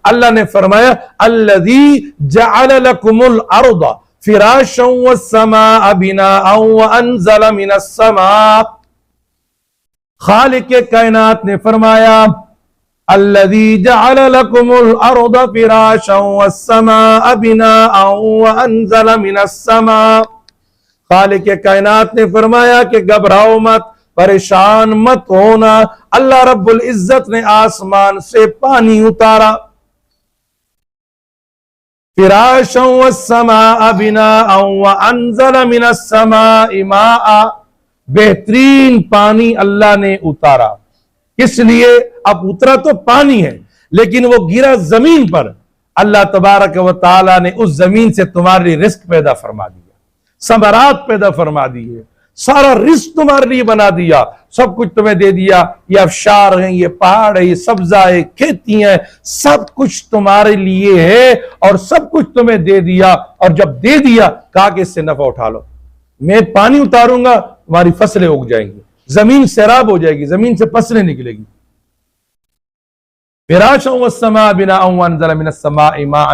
اللہ نے فرمایا الذی جعل لکم الارض فراشا والسماء بناء وانزل من السماء، خالق کائنات نے فرمایا الذی جعل لکم الارض فراشا والسماء بناء وانزل من السماء، خالق کائنات نے فرمایا کہ گھبراؤ مت، پریشان مت ہونا، اللہ رب العزت نے آسمان سے پانی اتارا، فراشا والسماء بناء وانزل من السماء ماء، بہترین پانی اللہ نے اتارا۔ کس لیے؟ اب اترا تو پانی ہے لیکن وہ گرا زمین پر، اللہ تبارک و تعالی نے اس زمین سے تمہارے لیے رزق پیدا فرما دیا، ثمرات پیدا فرما دیے، سارا رزق تمہارے لیے بنا دیا، سب کچھ تمہیں دے دیا، یہ افشار ہیں، یہ پہاڑ ہے، یہ سبزہ ہے، کھیتیاں ہیں، سب کچھ تمہارے لیے ہے اور سب کچھ تمہیں دے دیا، اور جب دے دیا کہا کہ اس سے نفع اٹھا لو، میں پانی اتاروں گا تمہاری فصلیں اگ جائیں گی، زمین سیراب ہو جائے گی، زمین سے فصلیں نکلے گی۔ فراشا والسماء بناء وانزل من السماء ماء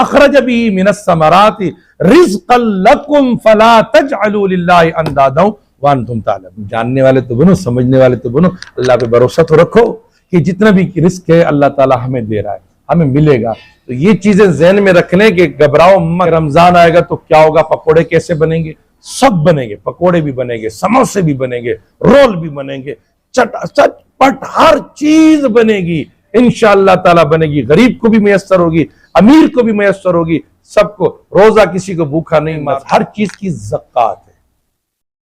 اخرج به من الثمرات رزقا لكم فلا تجعلوا لله اندادا وانتم تعلمون۔ جاننے والے تو بنو، سمجھنے والے تو بنو، اللہ پہ بھروسہ تو رکھو کہ جتنا بھی رزق ہے اللہ تعالی ہمیں دے رہا ہے، ہمیں ملے گا۔ تو یہ چیزیں ذہن میں رکھنے کہ گھبراؤ مت، رمضان آئے گا تو کیا ہوگا، پکوڑے کیسے بنیں گے، سب بنیں گے، پکوڑے بھی بنیں گے، سموسے بھی بنیں گے، رول بھی بنیں گے، چٹپٹ ہر چیز بنے گی، انشاءاللہ تعالیٰ بنے گی، غریب کو بھی میسر ہوگی، امیر کو بھی میسر ہوگی، سب کو، روزہ کسی کو بھوکا نہیں مار، ہر چیز کی زکوٰۃ ہے۔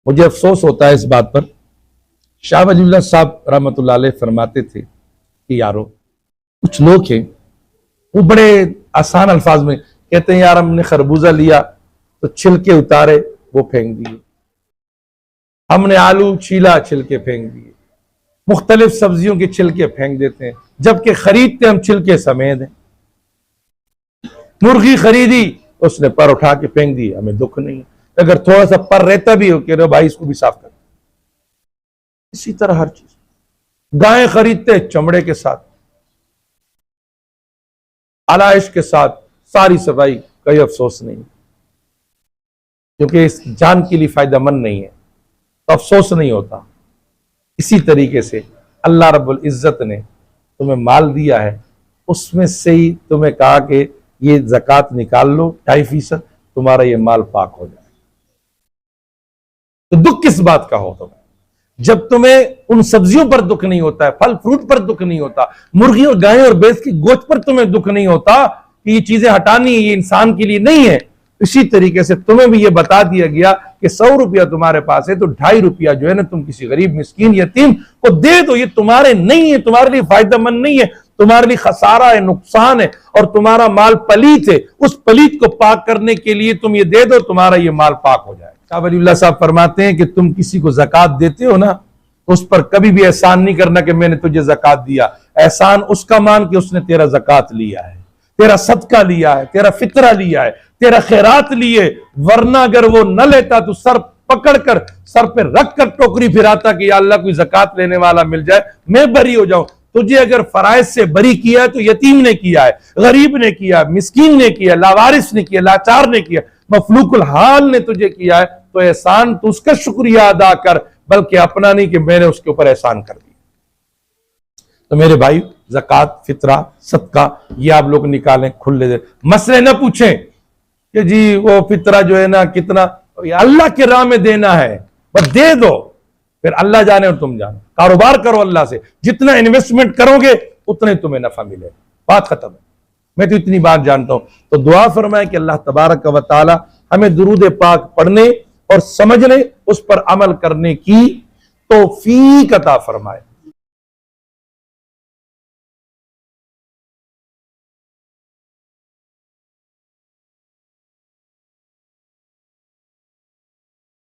مجھے افسوس ہوتا ہے اس بات پر، شاہ ولی اللہ صاحب رحمۃ اللہ علیہ فرماتے تھے کہ یارو کچھ لوگ ہیں وہ بڑے آسان الفاظ میں کہتے ہیں یار ہم نے خربوزہ لیا تو چھلکے اتارے وہ پھینک دیے، ہم نے آلو چھیلا چھلکے پھینک دیے، مختلف سبزیوں کے چھلکے پھینک دیتے ہیں، جبکہ خریدتے ہم چھلکے سمیت ہیں۔ مرغی خریدی اس نے پر اٹھا کے پھینک دی، ہمیں دکھ نہیں ہے، اگر تھوڑا سا پر رہتا بھی ہو کہ رہو بھائی اس کو بھی صاف کر۔ اسی طرح ہر چیز، گائیں خریدتے چمڑے کے ساتھ، علائش کے ساتھ، ساری صفائی، کوئی افسوس نہیں، کیونکہ اس جان کے لیے فائدہ مند نہیں ہے تو افسوس نہیں ہوتا۔ اسی طریقے سے اللہ رب العزت نے تمہیں مال دیا ہے، اس میں سے ہی تمہیں کہا کہ یہ زکوٰۃ نکال لو 2.5%، تمہارا یہ مال پاک ہو جائے۔ تو دکھ کس بات کا ہو تمہیں؟ جب تمہیں ان سبزیوں پر دکھ نہیں ہوتا ہے، پھل فروٹ پر دکھ نہیں ہوتا، مرغی اور گائے اور بھینس کی گوشت پر تمہیں دکھ نہیں ہوتا کہ یہ چیزیں ہٹانی یہ انسان کے لیے نہیں ہے، اسی طریقے سے تمہیں بھی یہ بتا دیا گیا کہ 100 روپیہ تمہارے پاس ہے تو 2.5 روپیہ جو ہے نا تم کسی غریب مسکین یتیم کو دے دو، یہ تمہارے نہیں ہے، تمہارے لیے فائدہ مند نہیں ہے، تمہارے لیے خسارہ ہے، نقصان ہے، اور تمہارا مال پلیت ہے، اس پلیت کو پاک کرنے کے لیے تم یہ دے دو، تمہارا یہ مال پاک ہو جائے۔ شاہ ولی اللہ صاحب فرماتے ہیں کہ تم کسی کو زکوٰۃ دیتے ہو نا، اس پر کبھی بھی احسان نہیں کرنا کہ میں نے تجھے زکوٰۃ دیا، احسان اس کا مان کہ اس نے تیرا زکوٰۃ لیا ہے، تیرا صدقہ لیا ہے، تیرا فطرہ لیا ہے، تیرا خیرات لیے، ورنہ اگر وہ نہ لیتا تو سر پکڑ کر سر پہ رکھ کر ٹوکری پھراتا کہ یا اللہ کوئی زکوٰۃ لینے والا مل جائے میں بری ہو جاؤں۔ تجھے اگر فرائض سے بری کیا ہے تو یتیم نے کیا ہے، غریب نے کیا، مسکین نے کیا، لاوارث نے کیا، لاچار نے کیا، مفلوق الحال نے تجھے کیا ہے، تو احسان تو اس کا شکریہ ادا کر، بلکہ اپنا نہیں کہ میں نے اس کے اوپر احسان کر دیا۔ تو میرے بھائی زکوٰۃ، فطرہ، صدقہ یہ آپ لوگ نکالیں کھلے دے، مسئلے نہ پوچھیں کہ جی وہ فطرہ جو ہے نا کتنا، اللہ کے راہ میں دینا ہے بس دے دو، پھر اللہ جانے اور تم جانے، کاروبار کرو اللہ سے، جتنا انویسٹمنٹ کرو گے اتنے تمہیں نفع ملے، بات ختم ہے۔ میں تو اتنی بات جانتا ہوں، تو دعا فرمائے کہ اللہ تبارک و تعالی ہمیں درود پاک پڑھنے اور سمجھنے، اس پر عمل کرنے کی توفیق عطا فرمائے۔